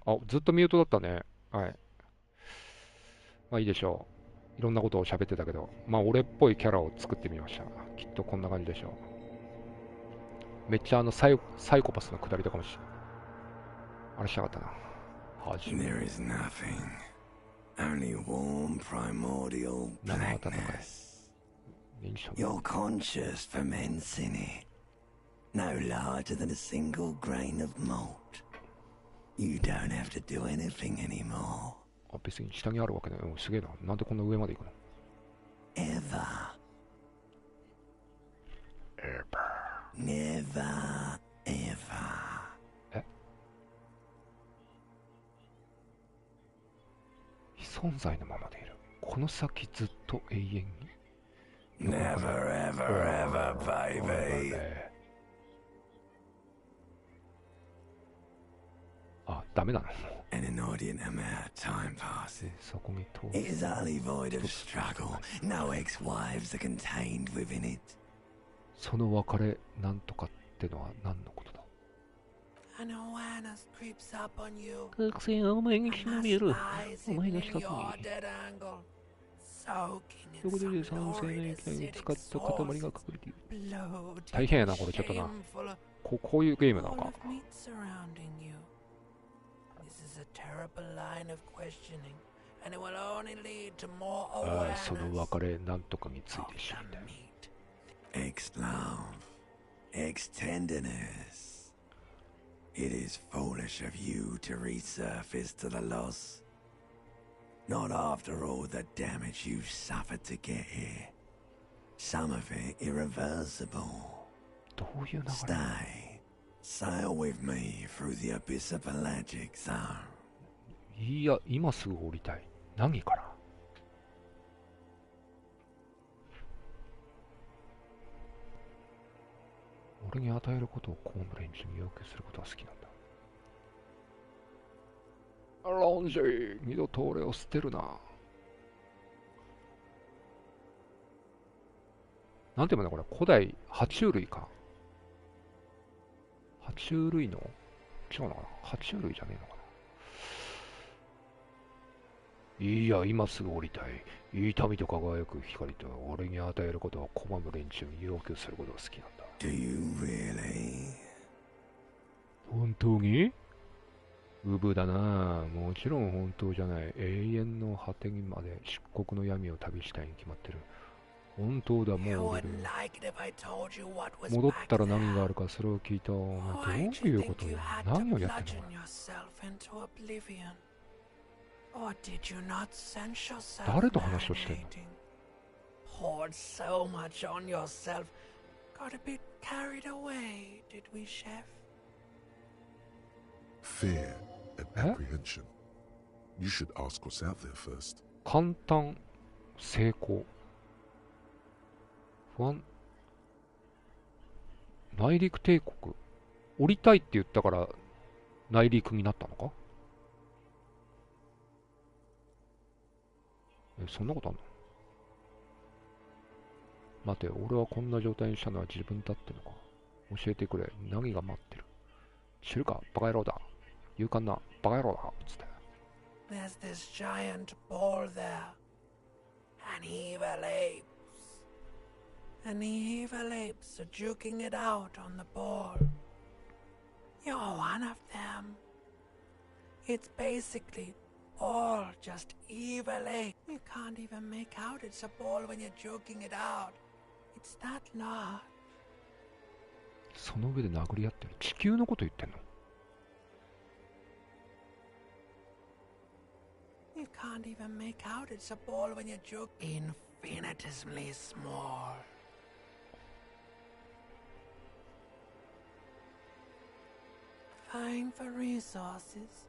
あ、ずっとミュートだったね。はい。まあいいでしょう。いろんなことを喋ってたけど、まあ俺っぽいキャラを作ってみました。きっとこんな感じでしょう。めっちゃサイコパスの下りとかもあれしたかったな。始め There る。is nothing. Only warm primordial 生温かい。blackness. 認証 Your conscious ferments in it. No larger than a single grain of malt. You don't have to do anything anymore. あ、別に下にあるわけだよ。すげえな。なんでこんな上まで行くの？ Ever. Never, ever. え？非存在のままでいる。この先ずっと永遠に。Never, ever, ever, baby. あ、ダメなの？ An inordinate amount of time passes. そこに通 It is utterly void of struggle. No ex-wives are contained within it. その別れなんとかってのは何のことだ？ An awareness creeps up on you. 学生がお前に忍び寄る。 Lies お前の in 近く your に dead angle. Soaking そ in こで some 酸性の lurid 液体を acidic 使った塊が sauce. 隠れている。 Bloated, 大変やなこれちょっとな。 shameful, こういうゲームなの full か。 of meat surrounding you. This is a terrible line of questioning, and it will only lead to more ああ、その awareness 別れなんとかについ of て知り the たい。 meat. Ex-love, ex-tenderness. It is foolish of you to resurface to the loss. Not after all the damage you've suffered to get here. Some of it irreversible. どういう流れ？ Stay. Sail with me through the abyss of pelagic zone. いや、今すぐ降りたい。何から？俺に与えることをコーンの連中に要求することは好きなんだ。ロンジー、二度と俺を捨てるな。なんていうのこれ、古代爬虫類か。爬虫類の違うのかな、爬虫類じゃねえのかな。いや、今すぐ降りたい。痛みと輝く光と俺に与えることを拒む連中に要求することが好きなんだ。Do you really? 本当に？うぶだな。もちろん本当じゃない。永遠の果てにまで漆黒の闇を旅したいに決まってる。本当だ、も You う降り wouldn't る。 like it if I told you what was 戻っ back たら何があ there. るかそれを聞いた。お前ど Why'd う you いうこ think と you よ。 had to 何をやってん bludgeon の？ yourself into oblivion? Or did you not sense yourself 誰と話をしてんの？ marinating? Poured so much on yourself. Got a bit carried away, did we, chef? Fear and apprehension. You should ask what's out there first. 簡単、成功。不安。内陸帝国。降りたいって言ったから内陸になったのか？そんなことあんの？待て、俺はこんな状態にしたのは自分だってのか？教えてくれ。何が待ってる？知るかバカ野郎だ。勇敢なバカ野郎だ。つって。There's this giant ball there. And evil apes. And evil apes are juking it out on the ball. You're one of them. It's basically all just evil apes. You can't even make out it's a ball when you're joking it out. It's that large. その上で殴り合ってる。地球のこと言ってんの？ You can't even make out it's a ball when you're joking. Infinitesimally small. Vying for resources.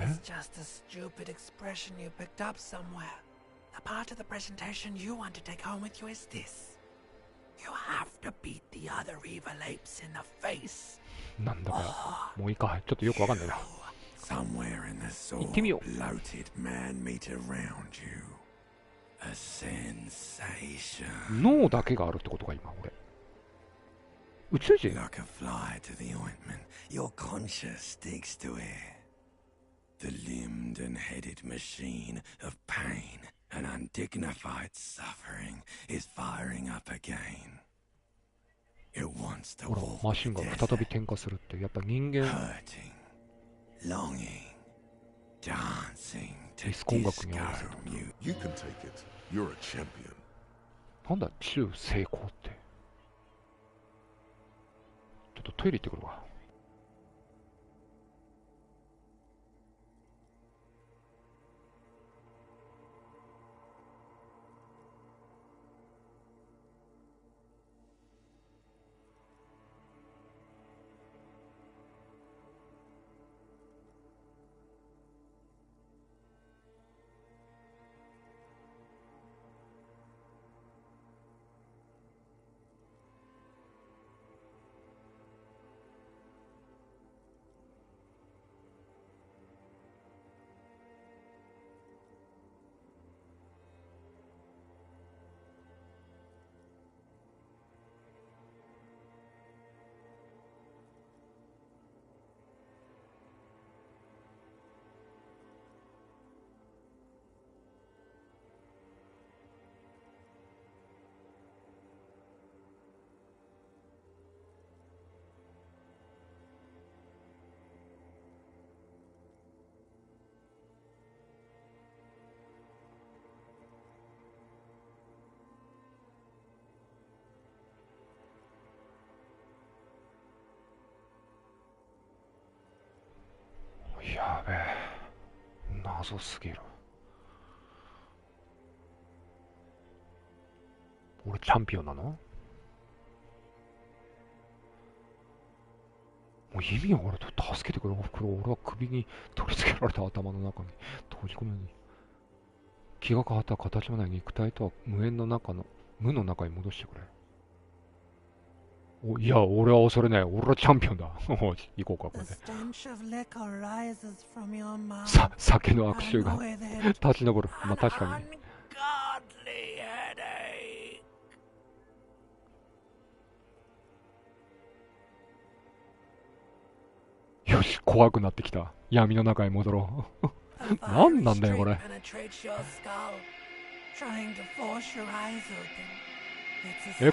It's just a stupid expression you picked up somewhere. The part of the presentation you want to take home with you is this. You have to beat the other evil apes in the face. なんだか、もういいか。ちょっとよくわかんないな。 Somewhere in the soul, 行ってみよう。 bloated man meat around you. A sensation. 脳だけがあるってことか、今、俺。宇宙人？ Like a fly to the ointment, your conscience sticks to it. The limbed and headed machine of pain and undignified suffering is firing up again. It wants to ほら、 walk マシン the が再 desert, び点火するって、やっぱ人間、 hurting, longing, dancing ディ to スコ音楽に合わせ disco た。 music. You can take it. You're a champion. なんだ、中成功って。ちょっとトイレ行ってくるわ。やべえ、謎すぎる。俺チャンピオンなの？もう意味があると助けてくれ、おふくろ。俺は首に取り付けられた頭の中に閉じ込めるに。気が変わった形のない肉体とは無縁の中の無の中に戻してくれ。いや、俺は恐れない。俺はチャンピオンだ。行こうか、これで。酒の悪臭が立ち上る。まあ確かに。よし、怖くなってきた。闇の中に戻ろう。何なんだよ、これ。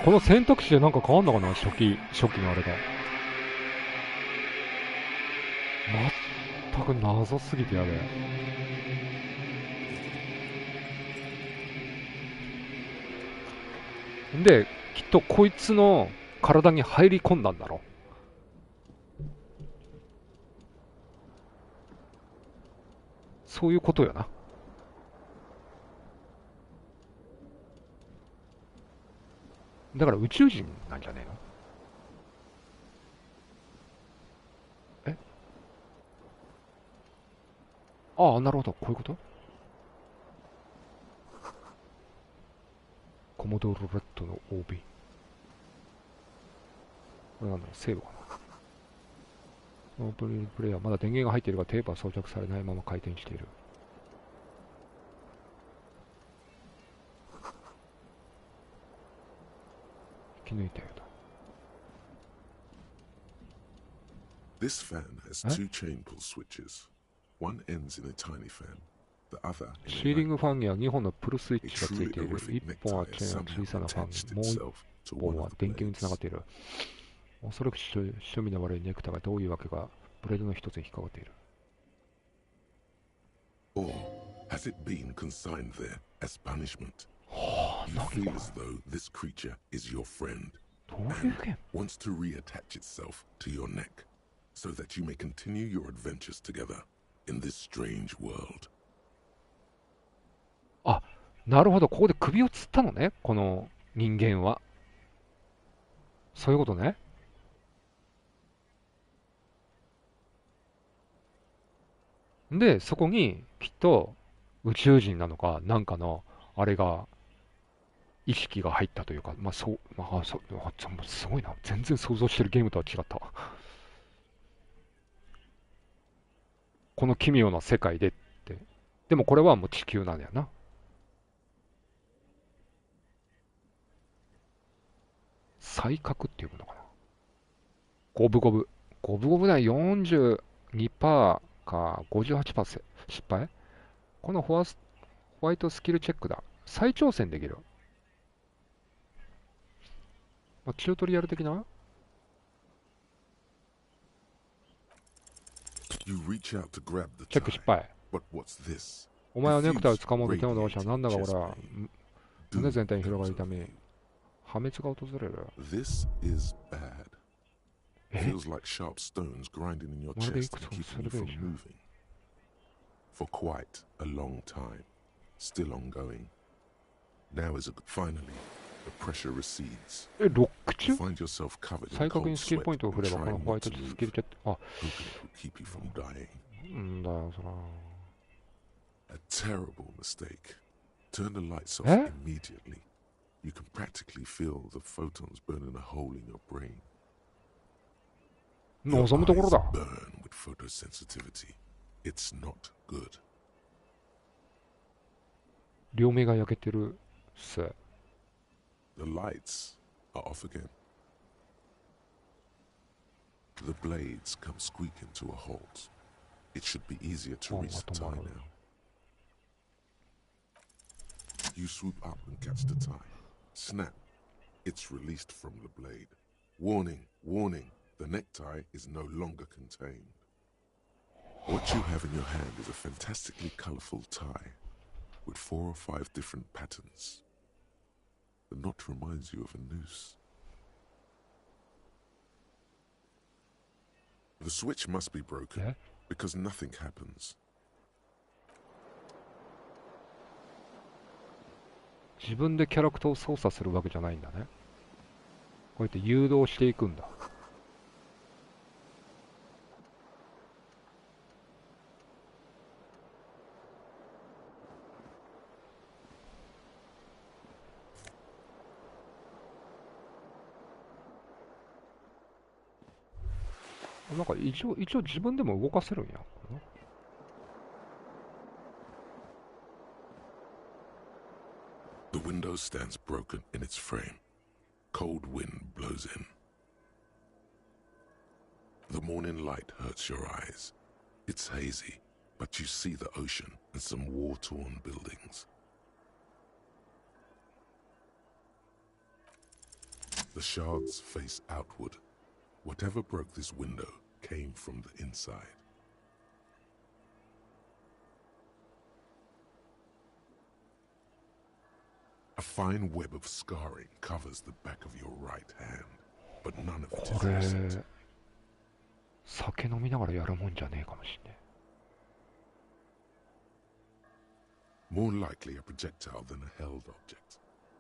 この選択肢でなんか変わんのかな、初期のあれが。全く謎すぎてやべえ。で、きっとこいつの体に入り込んだんだろう。そういうことよな。だから宇宙人なんじゃねえの？ああ、なるほど、こういうこと？コモドールレッドの OB。これなんだろう、セーブかな。プレイヤー、まだ電源が入っているがテープは装着されないまま回転している。引き抜いたようだ。This fan has two chain pull switches. One ends in a tiny fan, the other シーリングファンには2本のプルスイッチがついている。1本はチェーンの小さなファン、もう1本は電球につながっている。おそらく趣味の悪いネクタがどういうわけかブレードの一つに引っかかっている。Or has it been consigned there as punishment? はあ、 You 何 feel これ。 as though this creature is your friend どういうゲーム？ wants to reattach itself to your neck so that you may continue your adventures together in this strange world. あ、なるほど。ここで首を吊ったのね、この人間は。そういうことね。で、そこにきっと宇宙人なのか、なんかのあれが意識が入ったというか、まあそう、まあそう、すごいな。全然想像してるゲームとは違ったわ。この奇妙な世界でって。でもこれはもう地球なんだよな。才覚っていうのかな。五分五分。五分五分だよ。42%。か、58%失敗。このホワイトスキルチェックだ。再挑戦できる。まあ、チュートリアル的な。 You reach out to grab the チェック tie, 失敗。 but what's this? お前はネクタイを掴もうと手を伸ばした。なんだか俺は胸全体に広がる痛み。破滅が訪れる。 This is bad. え Feels like sharp stones grinding in your chest and keeping you from moving. For quite a long time. Still ongoing. Now is finally the pressure recedes. え、ロック中 Find yourself covered in 再確 cold 認スキル sweat ポイントを and 振ればこの trying ホワイ not ト to スキ move. ルチェック。あ、 Hoping it will keep you from dying. んだよ、そら。 A terrible mistake. Turn the lights off Eh? immediately. You can practically feel the photons burning a hole in your brain. 望むところだ。 Burn with photosensitivity. It's not good. 両目が焼けてるっす。 The lights are off again. The blades come squeaking to a halt. It should be easier to reach the tie now. You swoop up and catch the tie. Snap. It's released from the blade. Warning, warning. The necktie is no longer contained. What you have in your hand is a fantastically colorful tie with 4 or 5 different patterns. The knot reminds you of a noose. The switch must be broken Yeah. because nothing happens. 自分でキャラクターを操作するわけじゃないんだね。こうやって誘導していくんだ。なんか一応自分でも動かせるんや。The window stands broken in its frame. Cold wind blows in. The morning light hurts your eyes. It's hazy, but you see the ocean and some war-torn buildings. The shards face outward. Whatever broke this window came from the inside. A fine web of scarring covers the back of your right hand, but none of it こ is れ recent. 酒飲みながらやるもんじゃねえかもしんね More likely a projectile than a held object.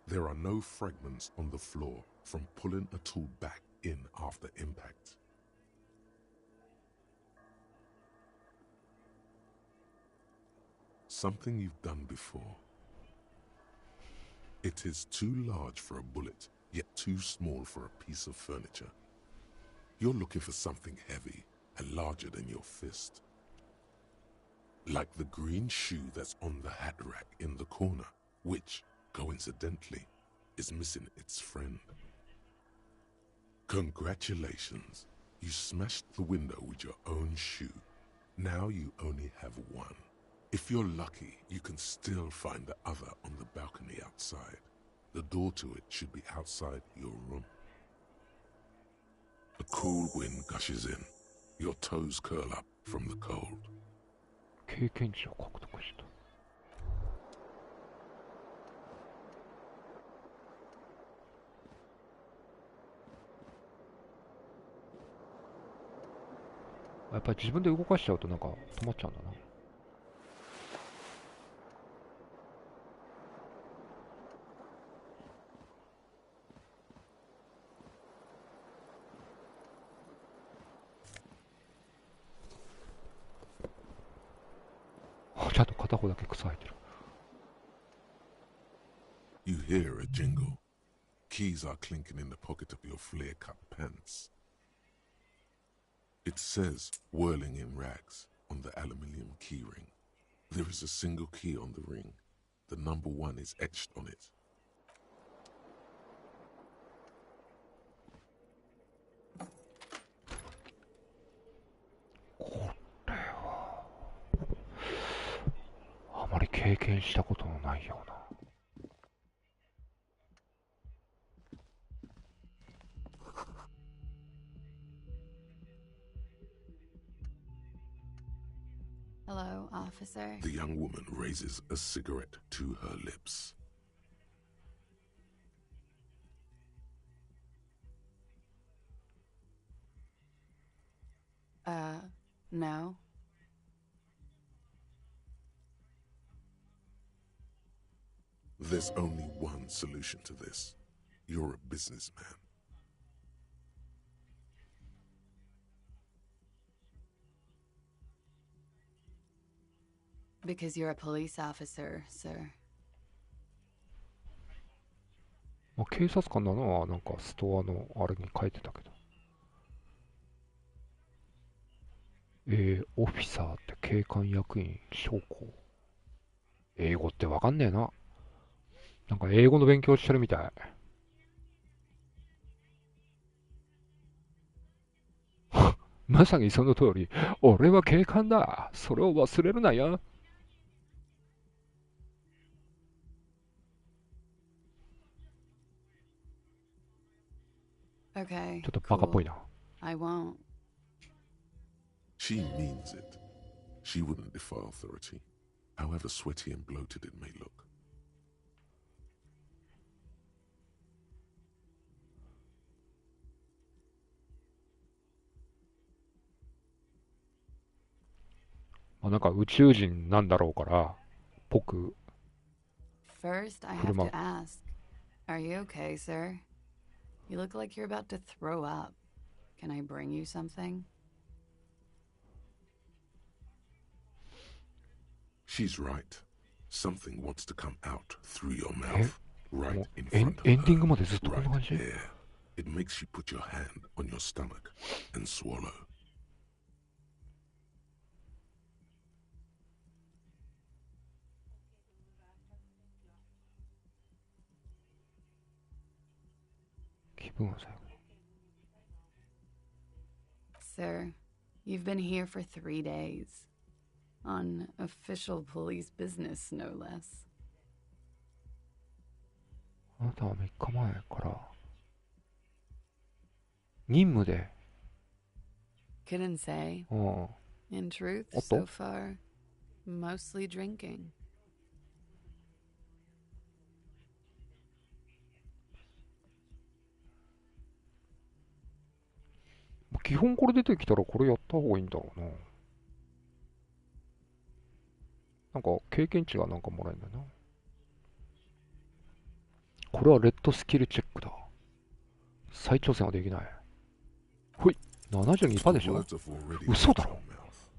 There are no fragments on the floor from pulling a tool back in after impact. Something you've done before. It is too large for a bullet, yet too small for a piece of furniture. You're looking for something heavy and larger than your fist. Like the green shoe that's on the hat rack in the corner, which, coincidentally, is missing its friend. Congratulations, you smashed the window with your own shoe. Now you only have one. If you're lucky, you can still find the other on the balcony outside. The door to it should be outside your room. A cool wind gushes in. Your toes curl up from the cold. 経験値を獲得した。やっぱり自分で動かしちゃうとなんか止まっちゃうんだな。ちゃんと片方だけ草生えてる。 You hear a jingle. Keys are clinking in the pocket of your flare-cut pants. It says, whirling in rags, on the aluminium keyring. There is a single key on the ring. The number 1 is etched on it. 経験したことのないような。Hello, officer. The young woman raises a cigarette to her lips. No. There's only one solution to this. You're a businessman. Because you're a police officer, sir. まあ、警察官なのはなんかストアのあれに書いてたけど。オフィサーって警官役員将校。英語ってわかんねえな。なんか英語の勉強してるみたい。まさにその通り、俺は警官だ。それを忘れるなよ。Okay. ちょっとバカっぽい cool. な。I won't. She means it. She wouldn't defy authority, however sweaty and bloated it may look. まあ、なんか宇宙人なんだろうから、ぽく。First, I have to ask. Are you okay, sir? You look like you're about to throw up. Can I bring you something? She's right. Something wants to come out through your mouth, right もう in エン front of エンディング her, までずっとこんな right 感じ here. It makes you put your hand on your stomach and swallow. 気分は最後。 Sir, you've been here for 3 days. On official police business, no less. あなたは3日前から任務で、Couldn't say. うん、 In truth, Otto? so far, mostly drinking. 基本これ出てきたらこれやった方がいいんだろうな。なんか経験値がなんかもらえるんだよな。これはレッドスキルチェックだ。再挑戦はできない。ほい、72%でしょ。 Words have already 嘘だ left ろ。 your mouth.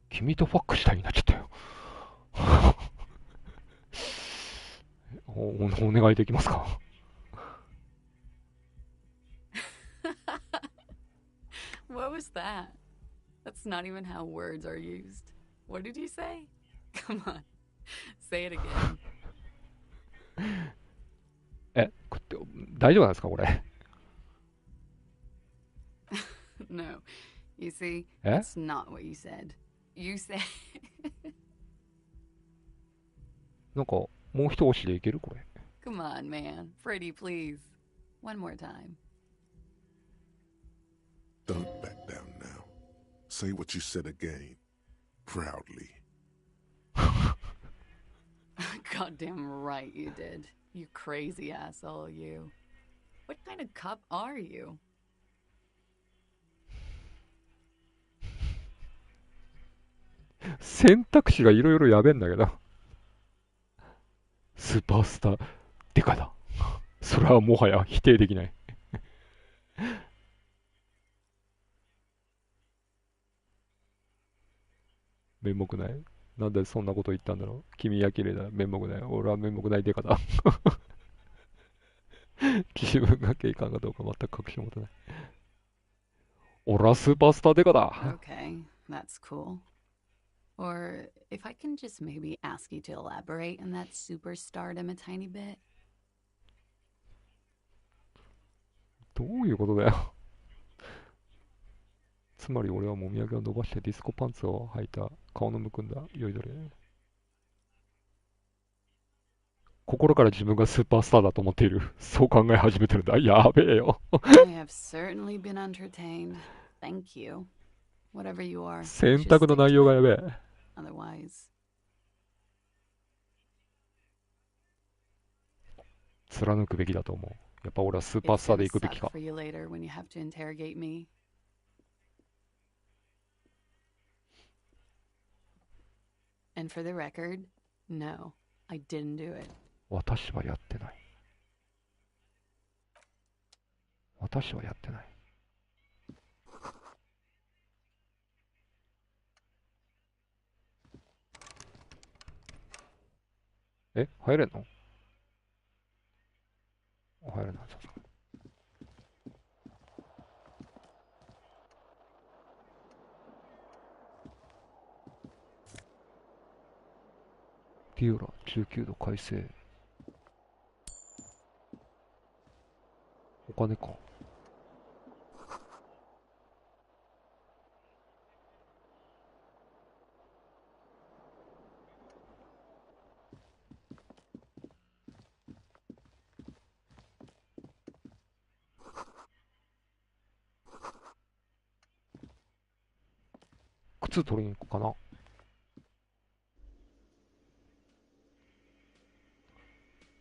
君とファックしたいになっちゃったよ。お願いできますか。What was that? That's not even how words are used. What did you say? Come on, say it again. 大丈夫なんですかこれ。No, you see, え that's not what you said. You said. なんかもう一押しでいけるこれ。 Come on, man. Freddy, please. One more time. Don't back down now. Say what you said again, proudly. Goddamn right you did. You crazy asshole, you. What kind of cop are you? 選択肢がいろいろやべえんだけど。スーパースターデカだ。それはもはや否定できない。面目ない。なんでそんなこと言ったんだろう。君は綺麗だ。面目ない。俺は面目ないデカだ。自分が警官かどうか全く確信を持てない。俺はスーパースターデカだ。 Okay, that's cool. Or if I can just maybe ask you to elaborate on that superstardom a tiny bit. どういうことだよ。つまり俺はもみあげを伸ばしてディスコパンツを履いた顔のむくんだ酔いどれ。心から自分がスーパースターだと思っている。そう考え始めてるんだ。やべえよ。I have certainly been entertained. Thank you. Whatever you are, 選 you should 択の stick 内容 to がやべえ。it. Otherwise, 貫くべきだと思う。やっぱ俺はスーパー it's スターで gonna 行くべ suck きか。 for you later when you have to interrogate me. And for the record, no, I didn't do it. 私はやってない。私はやってない。え、入れんの？入れない。ディオラ19度改正。お金か。靴取りに行こうかな。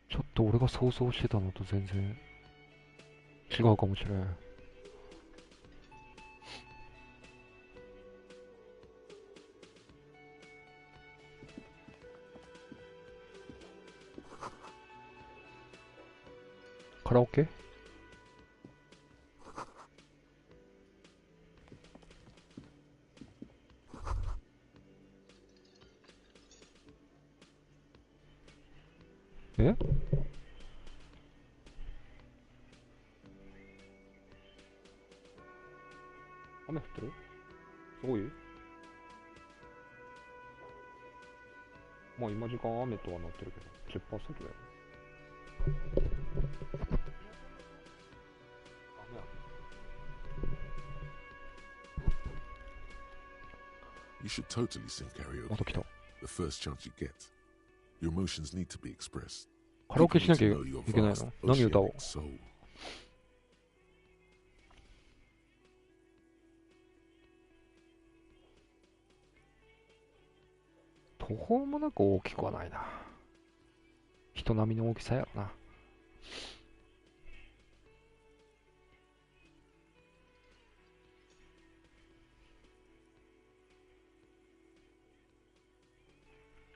ちょっと俺が想像してたのと全然違うかもしれん。カラオケ？え？雨降ってる？すごい？まあ今時間雨とはなってるけど、10%だよ。You should totally sing また来 karaoke た。 the first chance you get. Your emotions need to be expressed. カラオケしなきゃい People need to know your けない vast の？何歌おう？ oceanic soul. 途方もなく大きくはないな。人並みの大きさやろな。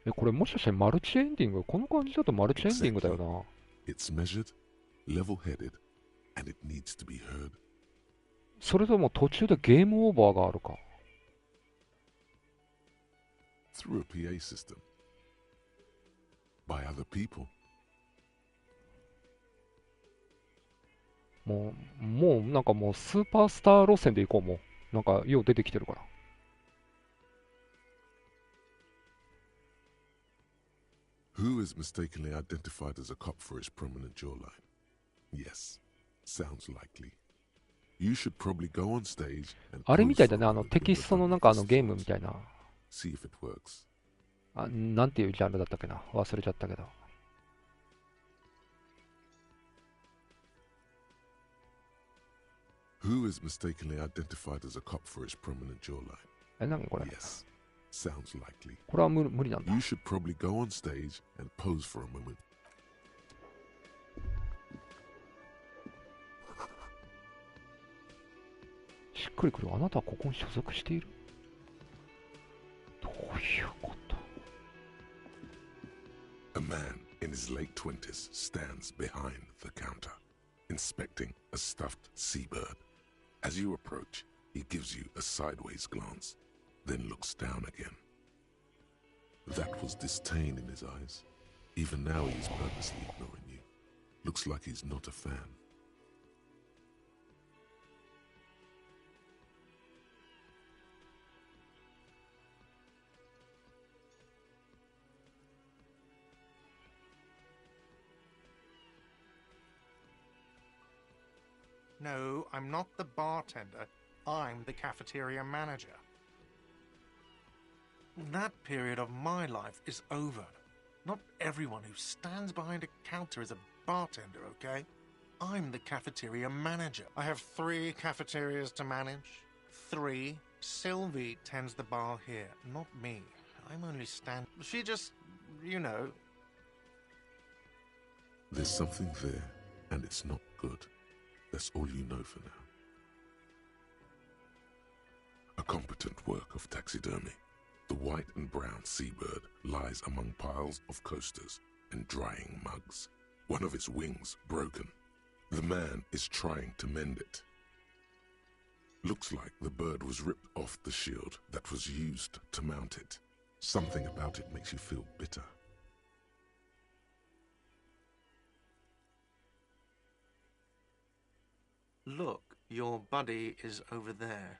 え、これもしかしてマルチエンディング？この感じだとマルチエンディングだよな。It's measured, level-headed, and it needs to be heard. それとも途中でゲームオーバーがあるか。Through a PA system. By other people. もうなんかもうスーパースター路線で行こう。もうなんかよう出てきてるから。Who is mistakenly identified as a cop for his prominent jawline? Yes, sounds likely. You should probably go on stage and あれみたいだ pose ね、 for a moment テ in キ the ストの dummy なんか vest ゲーム pose. みたいな。See if it works. なんていうジャンルだったっけな。忘れちゃったけど。Who is mistakenly identified as a cop for his prominent jawline? え、何これ？ Yes, sounds likely. これは無理なんだ。 You should probably go on stage and pose for a moment. しっくりくる。あなたはここに所属している？どういうこと？ A man in his late 20s stands behind the counter, inspecting a stuffed seabird. As you approach, he gives you a sideways glance, then looks down again. That was disdain in his eyes. Even now he is purposely ignoring you. Looks like he's not a fan. No, I'm not the bartender. I'm the cafeteria manager. That period of my life is over. Not everyone who stands behind a counter is a bartender, okay? I'm the cafeteria manager. I have 3 cafeterias to manage. 3. Sylvie tends the bar here, not me. I'm only She just, you know. There's something there, and it's not good. That's all you know for now. A competent work of taxidermy. The white and brown seabird lies among piles of coasters and drying mugs. One of its wings broken. The man is trying to mend it. Looks like the bird was ripped off the shield that was used to mount it. Something about it makes you feel bitter. Look, your buddy is over there.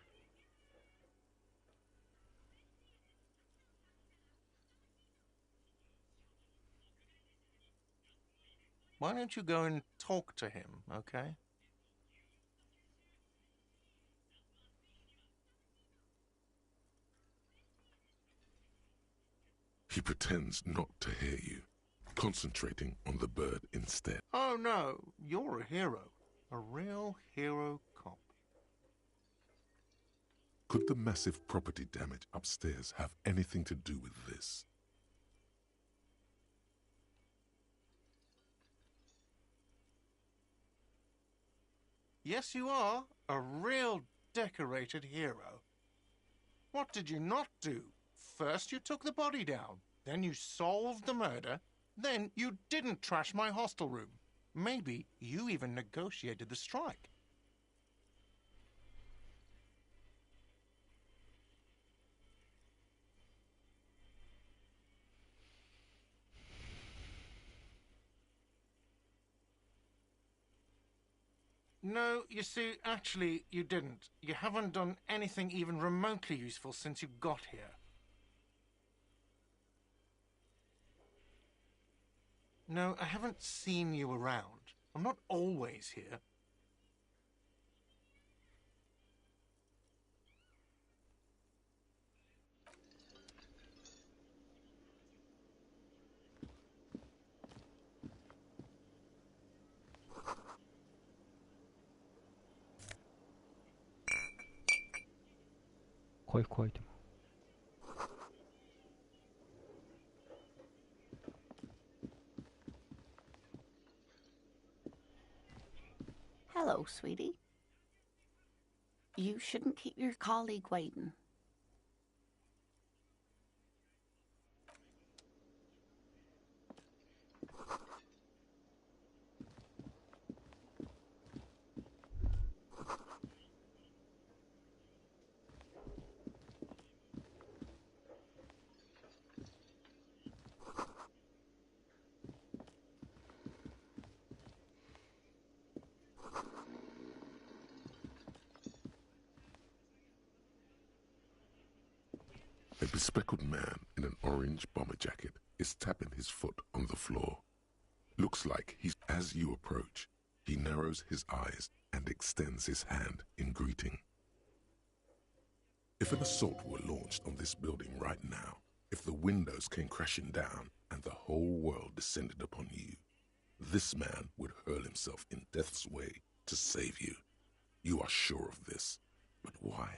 Why don't you go and talk to him, okay? He pretends not to hear you, concentrating on the bird instead. Oh no, you're a hero. A real hero cop. Could the massive property damage upstairs have anything to do with this? Yes, you are. A real decorated hero. What did you not do? First you took the body down, then you solved the murder, then you didn't trash my hostel room. Maybe you even negotiated the strike. No, you see, actually, you didn't. You haven't done anything even remotely useful since you got here. No, I haven't seen you around. I'm not always here.回復アイテム。Hello, sweetie. You shouldn't keep your colleague waiting. A bespectacled man in an orange bomber jacket is tapping his foot on the floor. Looks like he's as you approach. He narrows his eyes and extends his hand in greeting. If an assault were launched on this building right now, if the windows came crashing down and the whole world descended upon you, this man would hurl himself in death's way to save you. You are sure of this, but why?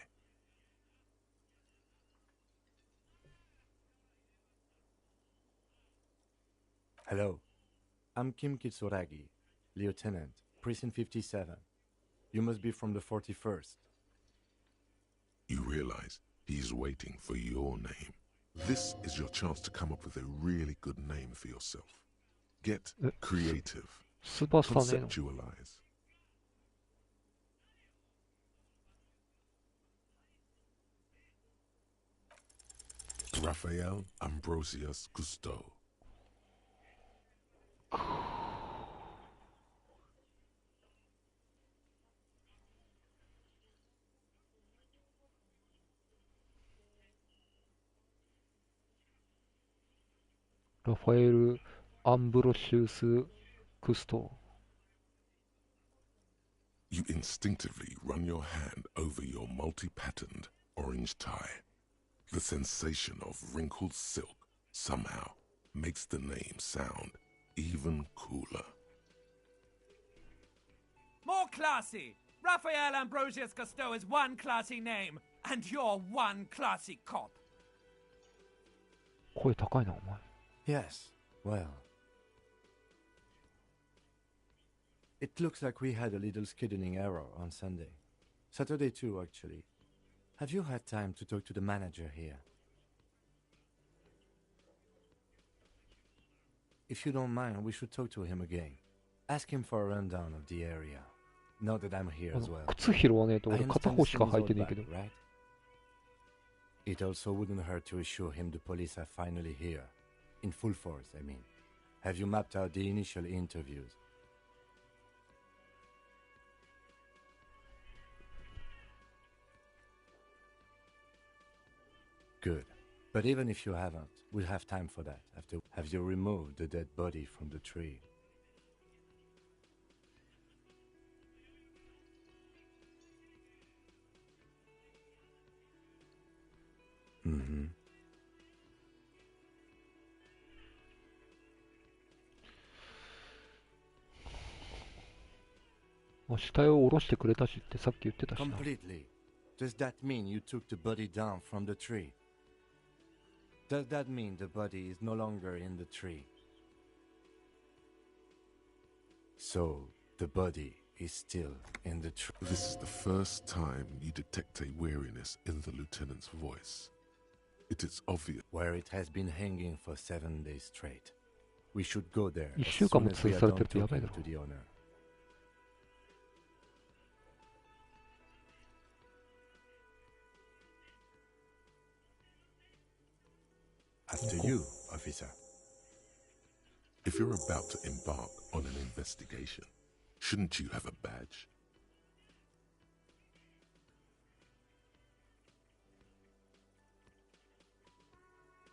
Hello, I'm Kim Kitsuragi, Lieutenant, Precinct 57. You must be from the 41st. You realize he's waiting for your name. This is your chance to come up with a really good name for yourself. Get creative. スーパースターね。 Conceptualize. Raphael Ambrosius Cousteau.ラファエル・アンブロシウス・クスト。You You instinctively run your hand over your multi-patterned orange tie. The sensation of wrinkled silk somehow makes the name sound even cooler. More classy! Raphael Ambrosius Cousteau is one classy name, and you're one classy cop. 声高いな、お前。Yes, well. It looks like we had a little scheduling error on Sunday. Saturday too, actually. Have you had time to talk to the manager here? If you don't mind, we should talk to him again. Ask him for a rundown of the area. Now that I'm here as well. 靴拾わねえと I 俺片 understand 方しか things 履いて all ねえけど back,。right? It also wouldn't hurt to assure him the police are finally here. In full force, I mean. Have you mapped out the initial interviews? Good. But even if you haven't, we'll have time for that. Have you removed the dead body from the tree? Mm-hmm. 死体を下ろしてくれたしってさっき言ってたしな。 Completely. Does that mean you took the body down from the tree? Does that mean the body is no longer in the tree? So, the body is still in the tree. This is the first time you detect a weariness in the lieutenant's voice. It is obvious. Where it has been hanging for 7 days straight. We should go there 1 as 週間 soon も as we 潰 are され done てるとやばい talking だろ。 to the owner. After you, officer. If you're about to embark on an investigation, shouldn't you have a badge?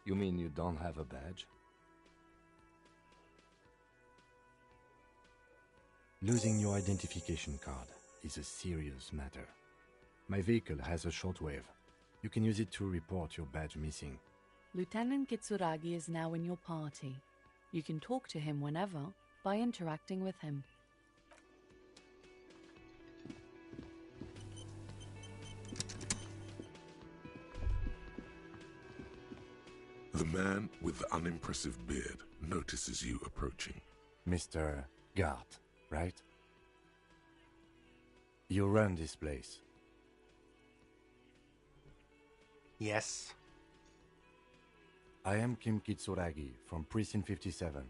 You mean you don't have a badge? Losing your identification card is a serious matter. My vehicle has a shortwave. You can use it to report your badge missing. Lieutenant Kitsuragi is now in your party. You can talk to him whenever by interacting with him. The man with the unimpressive beard notices you approaching. Mr. Gart, right? You run this place. Yes. I am Kim Kitsuragi from Precinct 57.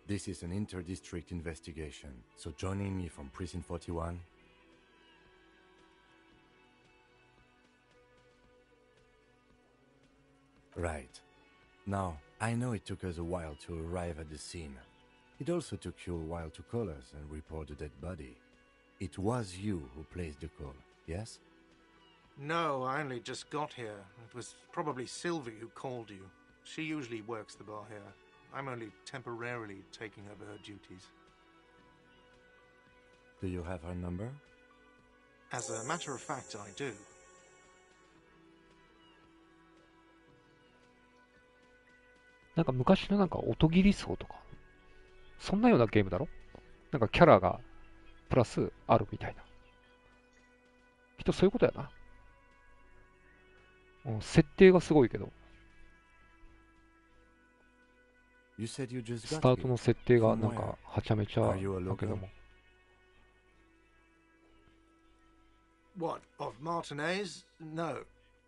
This is an inter-district investigation, so joining me from Precinct 41... Right. Now, I know it took us a while to arrive at the scene. It also took you a while to call us and report the dead body. It was you who placed the call, yes? No, I only just got here. It was probably Sylvie who called you. She usually works the bar here. I'm only temporarily taking over her duties. Do you have her number? As a matter of fact, I do. なんか昔のなんか音切り層とか、そんなようなゲームだろ？なんかキャラがプラスあるみたいな。きっとそういうことやな。設定がすごいけど。スタートの設定がなんかはちゃめちゃだけども。What, of Martinez? No,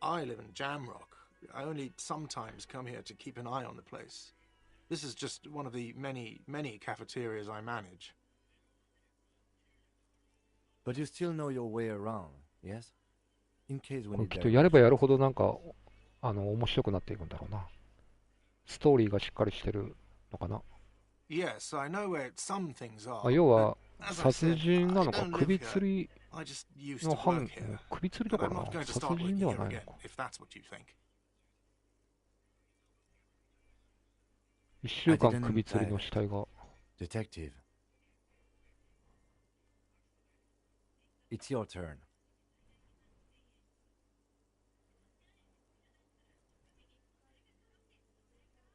I live in Jamrock. I only sometimes come here to keep an eye on the place. This is just one of the many, many cafeterias I manage. But you still know your way around, yes? In case we これ need きっとやればやるほどなんか面白くなっていくんだろうな。ストーリーがしっかりしてるのかな。Yes, I know where some things are. 要は But as I 殺 said, 人なの I か don't 首 live 吊 here. り I just used の to 犯 work here. 首吊り But とか I'm な not going to 殺 start 人 working では here ないの again, か。 if that's what you think. 1週間首吊りの死体が。 Detective. It's your turn.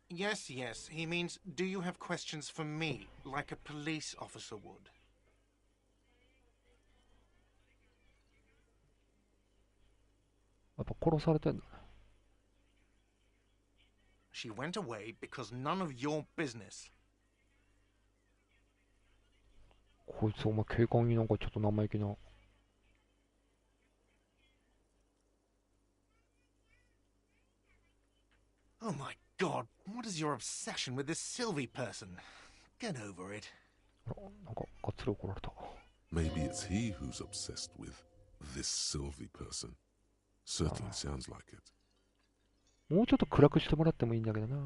Yes, yes. He means, do you have questions for me, like a police officer would? やっぱ殺されてんだね。She went away because none of your business. こいつお前警官になんかちょっと生意気な。Oh my god, what is your obsession with this Sylvie person? Get over it. なんかがっつり怒られた。Maybe it's he who's obsessed with this Sylvie person. Certainly sounds like it. もうちょっと暗くしてもらってもいいんだけどな。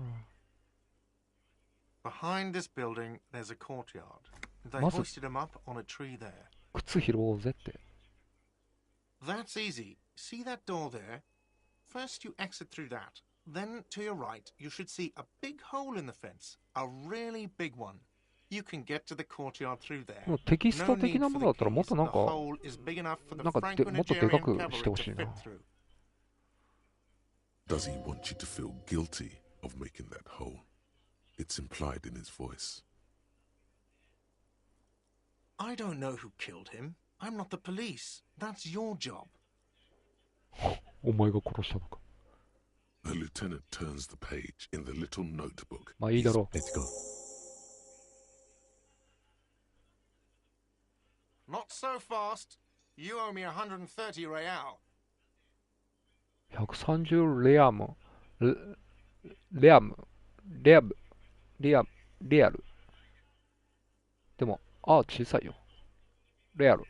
Behind this building, there's a courtyard. They まず hoisted him up on a tree there. 靴拾おうぜって。That's easy. See that door there? First you exit through that. Then to your right, you should see a big hole in the fence. A really big one. You can get to the courtyard through there. もうテキスト No 的 need な for も the のだったらもっ keys. となん The か hole is big enough for the なんかでもっとでか Franco-Nigerian くしてほ cavalry しい to な。 fit through. Does he want you to feel guilty of making that hole? It's implied in his voice. I don't know who killed him. I'm not the police. That's your job. お前が殺したのか。The lieutenant turns the page in the little notebook. まあいいだろう。 Let's go. Not so fast. You owe me 130 real. 130レアム。レアム。レアム。レアム。レアル。でも、小さいよ。レアル。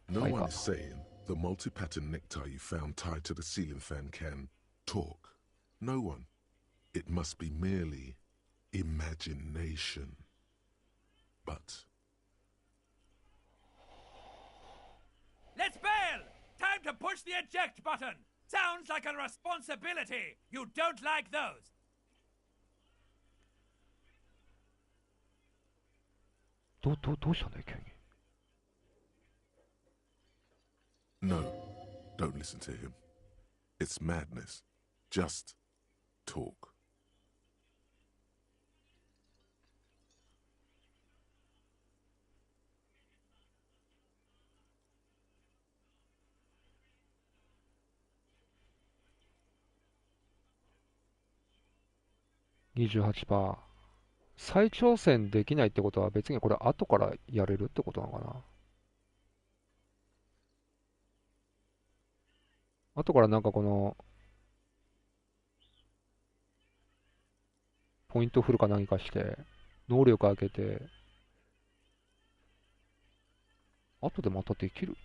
No まあいい one か。 is saying the multi-pattern necktie you found tied to the ceiling fan can talk. No one. It must be merely imagination. But Let's bail! Time to push the eject button! Sounds like a responsibility! You don't like those! どうしたんだよ、急に。no, don't listen to him. It's madness. Just talk.28%。再挑戦できないってことは別にこれ後からやれるってことなのかな。後からなんかこのポイント振るか何かして能力上げて後でまたできる。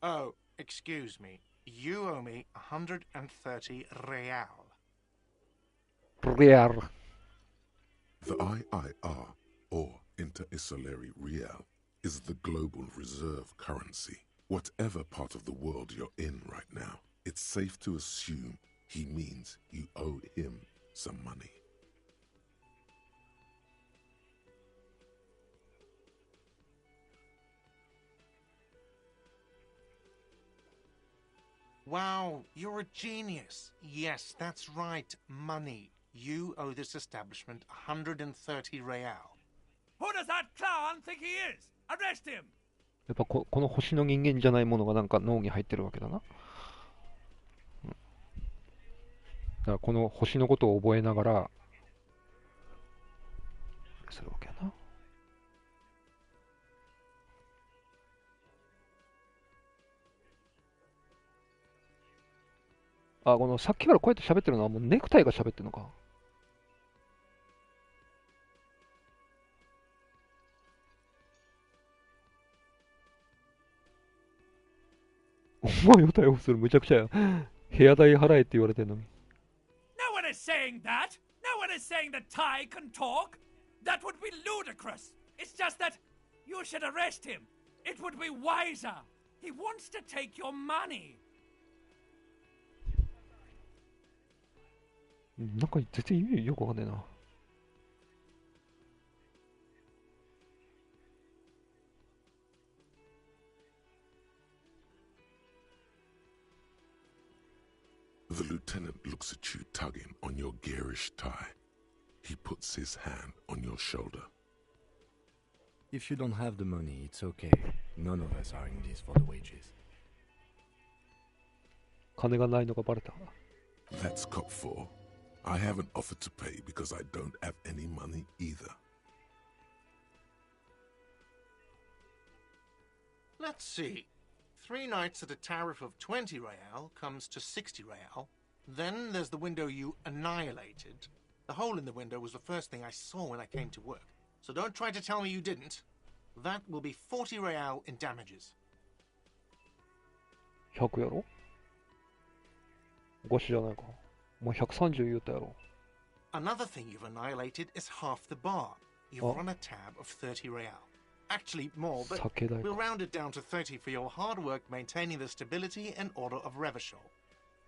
Oh, excuse me. You owe me 130 real. レアル。 The IIR, or Inter-Isolary Real, is the global reserve currency. Whatever part of the world you're in right now, it's safe to assume he means you owe him some money. Wow, you're a genius. Yes, that's right. Money. You owe this establishment 130 real. Who does that clown think he is? Arrest him! やっぱこの星の人間じゃないものがなんか脳に入ってるわけだな。だからこの星のことを覚えながらするわけやな。このさっきからこうやって喋ってるのはもうネクタイが喋ってるのか。お前を逮捕するむちゃくちゃや。部屋代払えって言われてんのに。No one is saying that! No one is saying that Ty can talk! That would be ludicrous! It's just that you should arrest him! It would be wiser! He wants to take your money! なんか全然意味よくわかんねえな。The lieutenant looks at you tugging on your garish tie. He puts his hand on your shoulder. If you don't have the money, it's okay. None of us are in this for the wages. 金がないのがバレた。That's cop 4. I haven't offered to pay because I don't have any money either. Let's see. 3 nights at a tariff of 20 real comes to 60 real. Then there's the window you annihilated. The hole in the window was the first thing I saw when I came to work. So don't try to tell me you didn't. That will be 40 real in damages. 100やろ？おかしいじゃないか。もう130言うたやろ。Another thing you've annihilated is half the bar. You've run a tab of 30 real. Actually more, but we'll round it down to 30 for your hard work maintaining the stability and order of Revachol.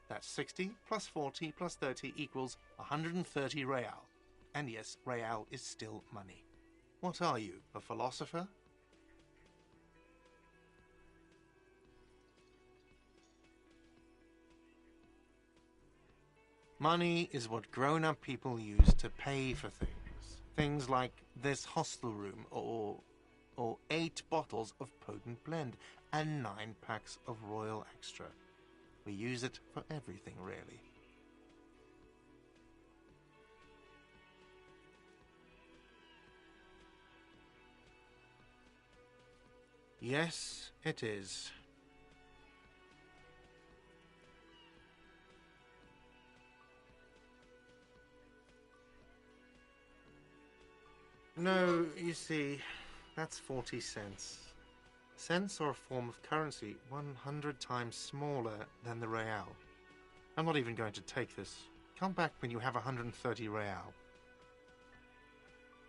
That's 60 plus 40 plus 30 equals 130 real. And yes, real is still money. What are you, a philosopher? Money is what grown-up people use to pay for things. Things like this hostel room or 8 bottles of potent blend and 9 packs of Royal Extra. We use it for everything, really. Yes, it is. No, you see, that's 40 cents. Cents are a form of currency 100 times smaller than the real. I'm not even going to take this. Come back when you have 130 real.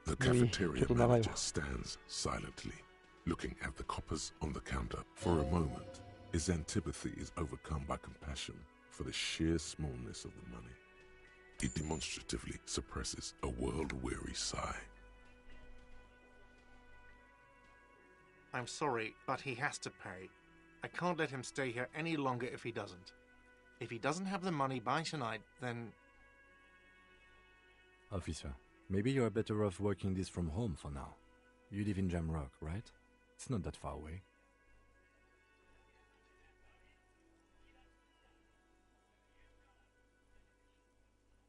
The cafeteria manager stands silently, looking at the coppers on the counter. For a moment, his antipathy is overcome by compassion for the sheer smallness of the money. He demonstratively suppresses a world-weary sigh. I'm sorry, but he has to pay. I can't let him stay here any longer if he doesn't. If he doesn't have the money by tonight, then... Officer, maybe you're better off working this from home for now. You live in Jamrock, right? It's not that far away.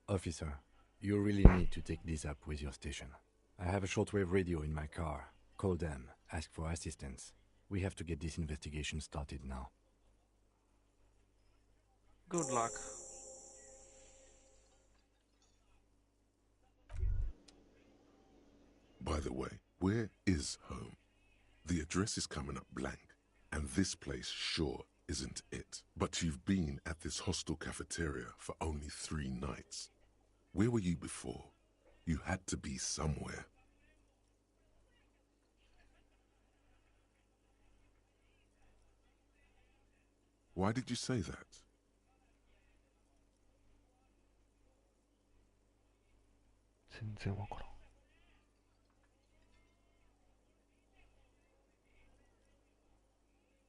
Officer, you really need to take this up with your station. I have a shortwave radio in my car. Call them, ask for assistance. We have to get this investigation started now. Good luck. By the way, where is home? The address is coming up blank, and this place sure isn't it. But you've been at this hostel cafeteria for only 3 nights. Where were you before? You had to be somewhere. Why did you say that?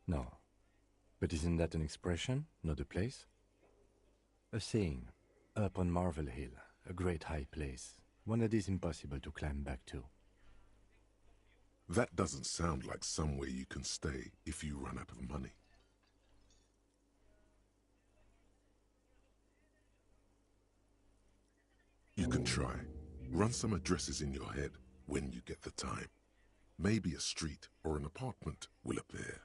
No. But isn't that an expression, not a place? A saying, up on Marvel Hill, a great high place, one that is impossible to climb back to. That doesn't sound like somewhere you can stay if you run out of money. You can try. Run some addresses in your head when you get the time. Maybe a street or an apartment will appear.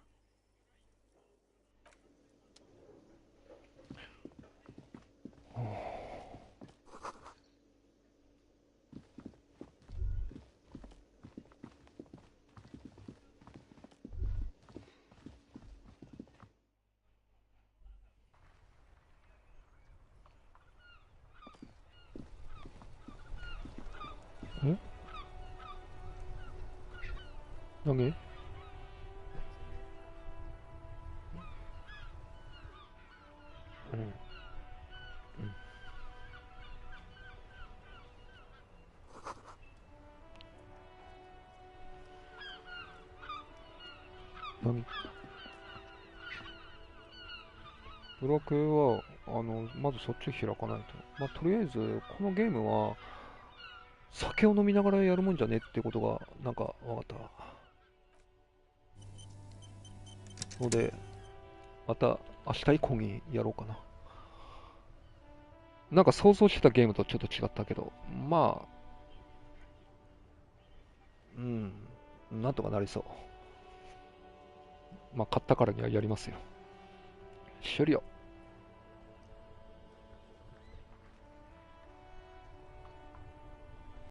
Okay. Nani? ブロックはまずそっちを開かないと。まあ、とりあえず、このゲームは、酒を飲みながらやるもんじゃねってことが、なんか分かった。ので、また明日以降にやろうかな。なんか想像してたゲームとちょっと違ったけど、まあ、なんとかなりそう。まあ、買ったからにはやりますよ。終了。